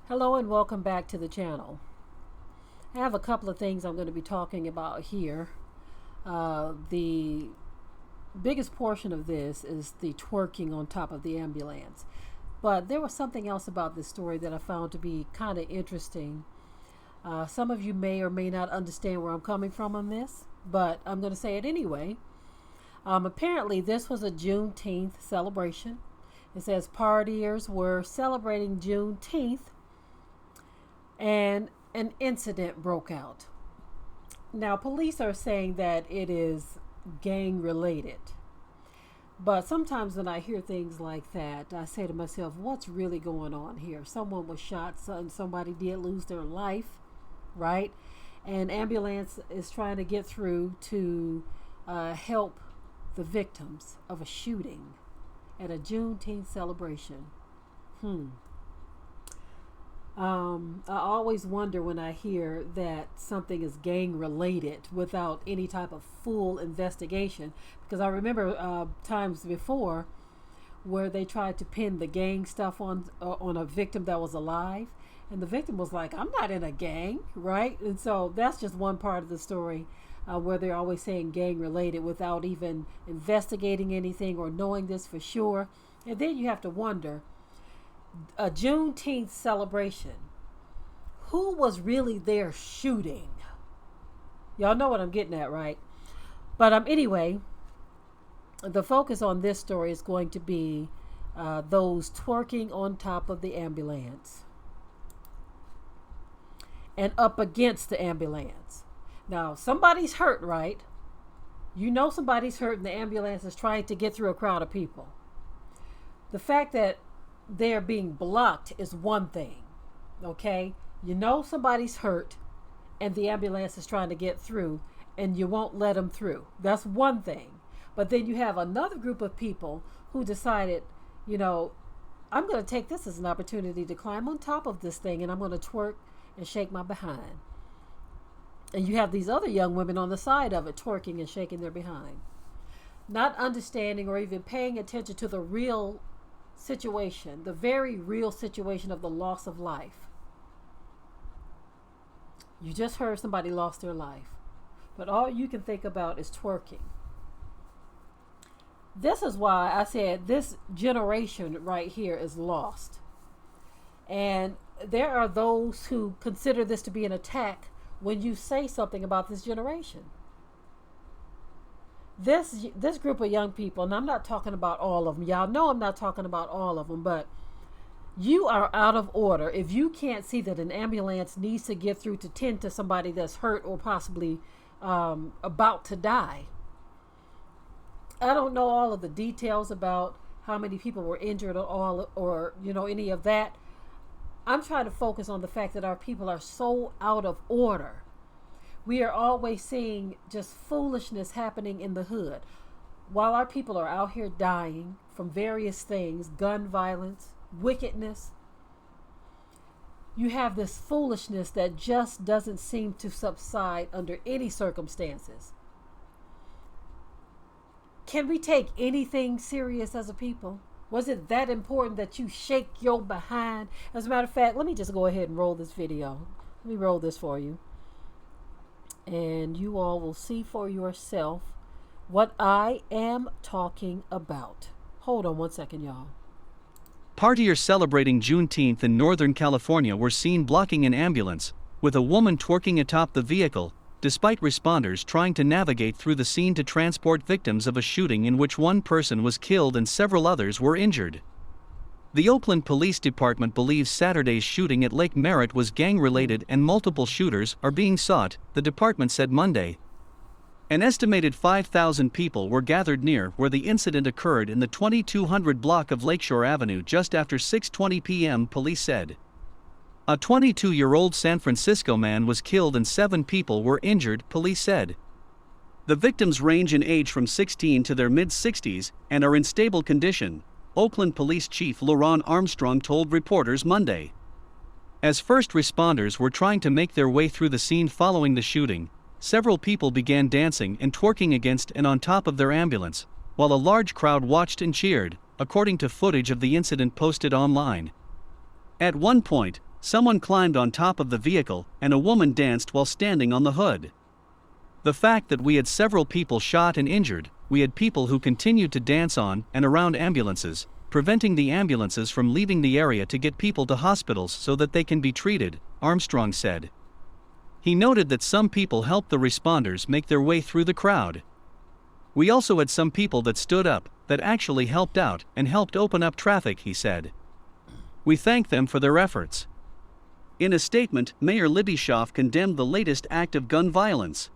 Hello and welcome back to the channel. I have a couple of things I'm going to be talking about here. The biggest portion of this is the twerking on top of the ambulance. But there was something else about this story that I found to be kind of interesting. Some of you may or may not understand where I'm coming from on this, but I'm going to say it anyway. Apparently this was a Juneteenth celebration. It says partiers were celebrating Juneteenth and an incident broke out. Now, police are saying that it is gang related. But sometimes when I hear things like that, I say to myself, what's really going on here? Someone was shot, somebody did lose their life, right? And ambulance is trying to get through to help the victims of a shooting at a Juneteenth celebration. I always wonder when I hear that something is gang related without any type of full investigation, because I remember times before where they tried to pin the gang stuff on a victim that was alive, and the victim was like, I'm not in a gang, right? And so that's just one part of the story where they're always saying gang related without even investigating anything or knowing this for sure. And then you have to wonder, a Juneteenth celebration, who was really there shooting? Y'all know what I'm getting at, right? But anyway, the focus on this story is going to be those twerking on top of the ambulance and up against the ambulance. Now, somebody's hurt, right? You know somebody's hurt, and the ambulance is trying to get through a crowd of people. The fact that they're being blocked is one thing, okay? You know somebody's hurt and the ambulance is trying to get through and you won't let them through. That's one thing. But then you have another group of people who decided, you know, I'm going to take this as an opportunity to climb on top of this thing and I'm going to twerk and shake my behind. And you have these other young women on the side of it twerking and shaking their behind, not understanding or even paying attention to the real situation, the very real situation of the loss of life. You just heard somebody lost their life, but all you can think about is twerking. This is why I said this generation right here is lost. And there are those who consider this to be an attack when you say something about this generation. This group of young people, and I'm not talking about all of them. Y'all know I'm not talking about all of them, but you are out of order if you can't see that an ambulance needs to get through to tend to somebody that's hurt or possibly about to die. I don't know all of the details about how many people were injured or you know, any of that. I'm trying to focus on the fact that our people are so out of order. We are always seeing just foolishness happening in the hood. While our people are out here dying from various things, gun violence, wickedness, you have this foolishness that just doesn't seem to subside under any circumstances. Can we take anything serious as a people? Was it that important that you shake your behind? As a matter of fact, let me just go ahead and roll this video. Let me roll this for you. And you all will see for yourself what I am talking about. Hold on one second, y'all. Partiers celebrating Juneteenth in Northern California were seen blocking an ambulance, with a woman twerking atop the vehicle, despite responders trying to navigate through the scene to transport victims of a shooting in which one person was killed and several others were injured. The Oakland Police Department believes Saturday's shooting at Lake Merritt was gang-related and multiple shooters are being sought, the department said Monday. An estimated 5,000 people were gathered near where the incident occurred in the 2200 block of Lakeshore Avenue just after 6:20 p.m., police said. A 22-year-old San Francisco man was killed and 7 people were injured, police said. The victims range in age from 16 to their mid-60s and are in stable condition, Oakland Police Chief Lauren Armstrong told reporters Monday. As first responders were trying to make their way through the scene following the shooting, several people began dancing and twerking against and on top of their ambulance, while a large crowd watched and cheered, according to footage of the incident posted online. At one point, someone climbed on top of the vehicle and a woman danced while standing on the hood. The fact that we had several people shot and injured, we had people who continued to dance on and around ambulances, preventing the ambulances from leaving the area to get people to hospitals so that they can be treated, Armstrong said. He noted that some people helped the responders make their way through the crowd. We also had some people that stood up, that actually helped out and helped open up traffic, he said. We thank them for their efforts. In a statement, Mayor Libby Schaaf condemned the latest act of gun violence.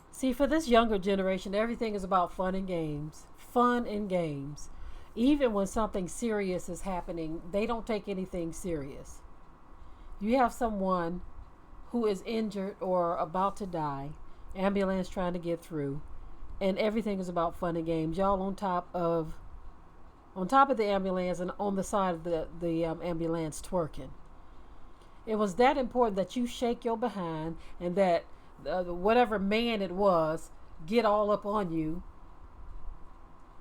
See, for this younger generation, everything is about fun and games. Fun and games. Even when something serious is happening, they don't take anything serious. You have someone who is injured or about to die, ambulance trying to get through, and everything is about fun and games. Y'all on top of the ambulance and on the side of the ambulance twerking. It was that important that you shake your behind and that whatever man it was get all up on you.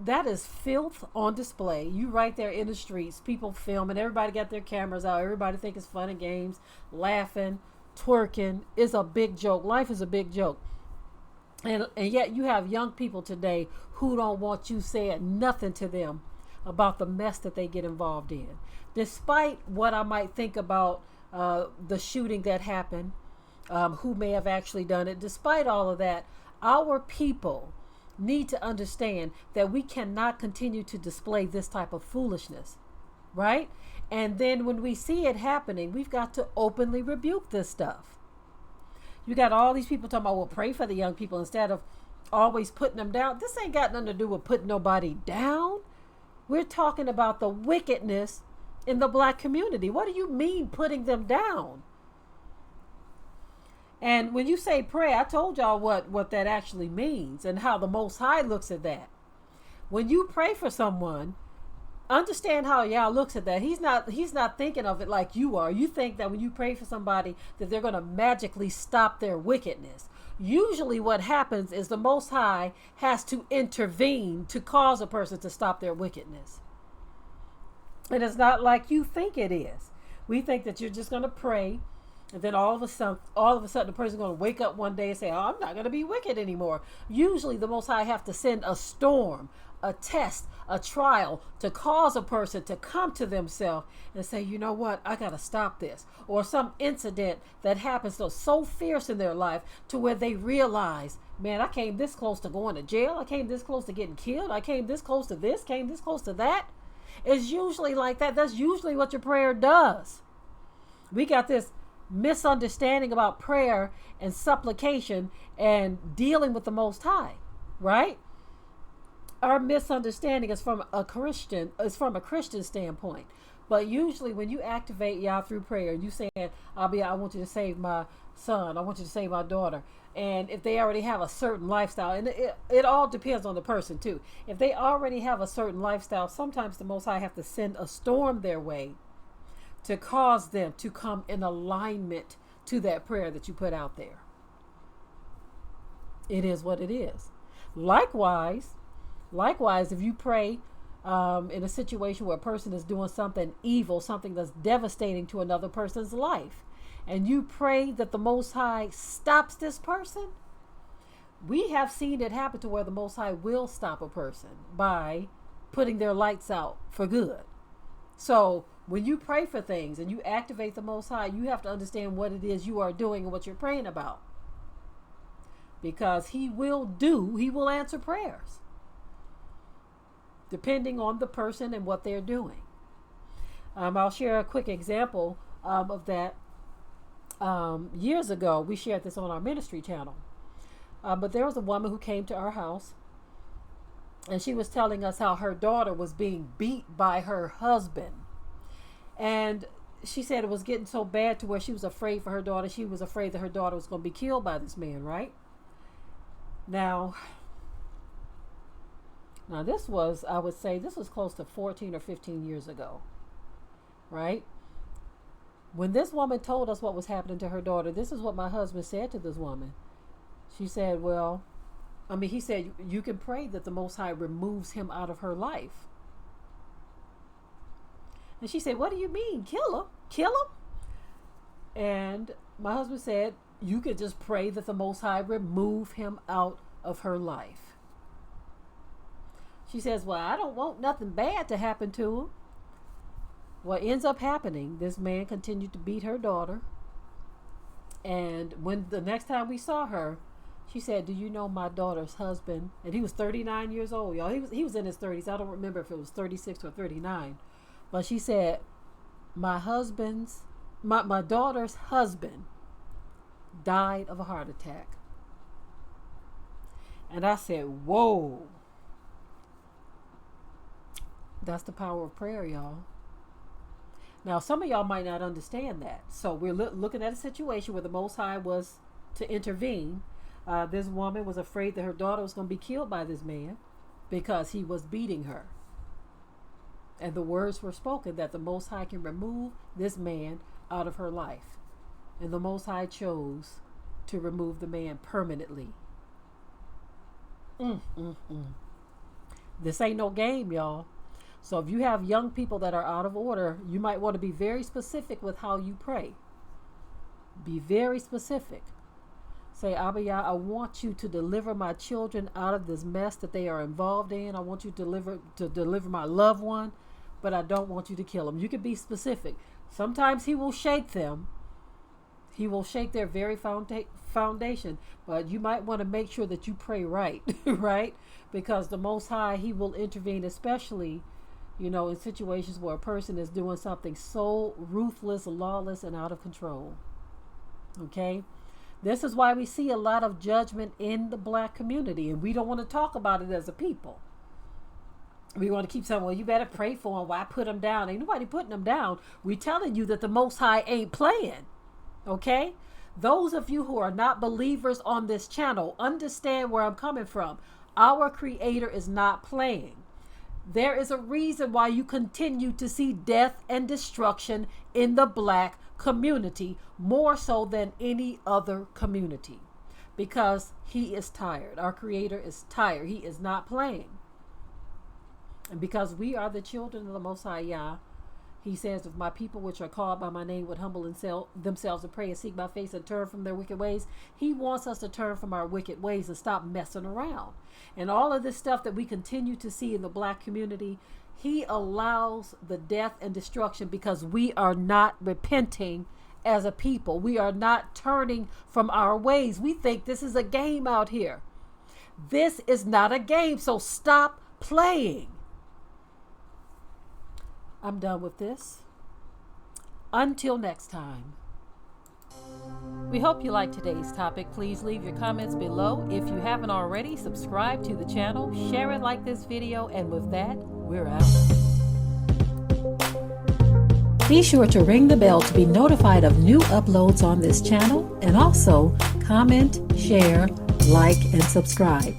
That is filth on display. You right there in the streets, people filming, everybody got their cameras out, everybody think it's fun and games, laughing, twerking. It's a big joke. Life is a big joke. And yet you have young people today who don't want you saying nothing to them about the mess that they get involved in. Despite what I might think about the shooting that happened, who may have actually done it, despite all of that, our people need to understand that we cannot continue to display this type of foolishness, right? And then when we see it happening, we've got to openly rebuke this stuff. You got all these people talking about, well, pray for the young people instead of always putting them down. This ain't got nothing to do with putting nobody down. We're talking about the wickedness in the black community. What do you mean putting them down? And when you say pray, I told y'all what that actually means and how the Most High looks at that. When you pray for someone, understand how Yah looks at that. He's not thinking of it like you are. You think that when you pray for somebody that they're going to magically stop their wickedness. Usually what happens is the Most High has to intervene to cause a person to stop their wickedness. And it's not like you think it is. We think that you're just going to pray, and then all of a sudden the person's going to wake up one day and say, oh, I'm not going to be wicked anymore. Usually the Most High have to send a storm, a test, a trial to cause a person to come to themselves and say, you know what, I got to stop this. Or some incident that happens so fierce in their life to where they realize, man, I came this close to going to jail. I came this close to getting killed. I came this close to this, came this close to that. It's usually like that. That's usually what your prayer does. We got this misunderstanding about prayer and supplication and dealing with the Most High, right? Our misunderstanding is from a Christian standpoint. But usually when you activate Yah through prayer, you saying, I want you to save my son, I want you to save my daughter. And if they already have a certain lifestyle, and it all depends on the person too. If they already have a certain lifestyle, sometimes the Most High have to send a storm their way to cause them to come in alignment to that prayer that you put out there. It is what it is. Likewise, if you pray in a situation where a person is doing something evil, something that's devastating to another person's life, and you pray that the Most High stops this person, we have seen it happen to where the Most High will stop a person by putting their lights out for good. So when you pray for things and you activate the Most High, you have to understand what it is you are doing and what you're praying about. Because He will answer prayers, depending on the person and what they're doing. I'll share a quick example of that. Years ago, we shared this on our ministry channel. But there was a woman who came to our house, and she was telling us how her daughter was being beat by her husband. And she said it was getting so bad to where she was afraid for her daughter. She was afraid that her daughter was going to be killed by this man, right? Now this was, I would say, this was close to 14 or 15 years ago, right? When this woman told us what was happening to her daughter, this is what my husband said to this woman. She said, he said, you can pray that the Most High removes him out of her life. And she said, what do you mean? Kill him? Kill him? And my husband said, you could just pray that the Most High remove him out of her life. She says, well, I don't want nothing bad to happen to him. What ends up happening, this man continued to beat her daughter. And when the next time we saw her, she said, do you know my daughter's husband? And he was 39 years old, y'all. He was in his 30s. I don't remember if it was 36 or 39. But she said, my daughter's husband died of a heart attack. And I said, whoa. That's the power of prayer, y'all. Now, some of y'all might not understand that. So we're looking at a situation where the Most High was to intervene. This woman was afraid that her daughter was going to be killed by this man because he was beating her. And the words were spoken that the Most High can remove this man out of her life. And the Most High chose to remove the man permanently. This ain't no game, y'all. So if you have young people that are out of order, you might want to be very specific with how you pray. Be very specific. Say, Abba Yah, I want you to deliver my children out of this mess that they are involved in. I want you to deliver my loved one, but I don't want you to kill them. You can be specific. Sometimes he will shake them. He will shake their very foundation, but you might want to make sure that you pray right, right? Because the Most High, he will intervene, especially in situations where a person is doing something so ruthless, lawless, and out of control. Okay? This is why we see a lot of judgment in the black community, and we don't want to talk about it as a people. We want to keep saying, well, you better pray for him. Why put him down? Ain't nobody putting him down. We're telling you that the Most High ain't playing. Okay? Those of you who are not believers on this channel, understand where I'm coming from. Our Creator is not playing. There is a reason why you continue to see death and destruction in the black community, more so than any other community, because he is tired. Our Creator is tired. He is not playing. And because we are the children of the Most High Yah, he says, if my people which are called by my name would humble themselves and pray and seek my face and turn from their wicked ways, he wants us to turn from our wicked ways and stop messing around. And all of this stuff that we continue to see in the black community, he allows the death and destruction because we are not repenting as a people. We are not turning from our ways. We think this is a game out here. This is not a game, so stop playing. I'm done with this. Until next time. We hope you liked today's topic. Please leave your comments below. If you haven't already, subscribe to the channel, share it like this video, and with that, we're out. Be sure to ring the bell to be notified of new uploads on this channel, and also comment, share, like, and subscribe.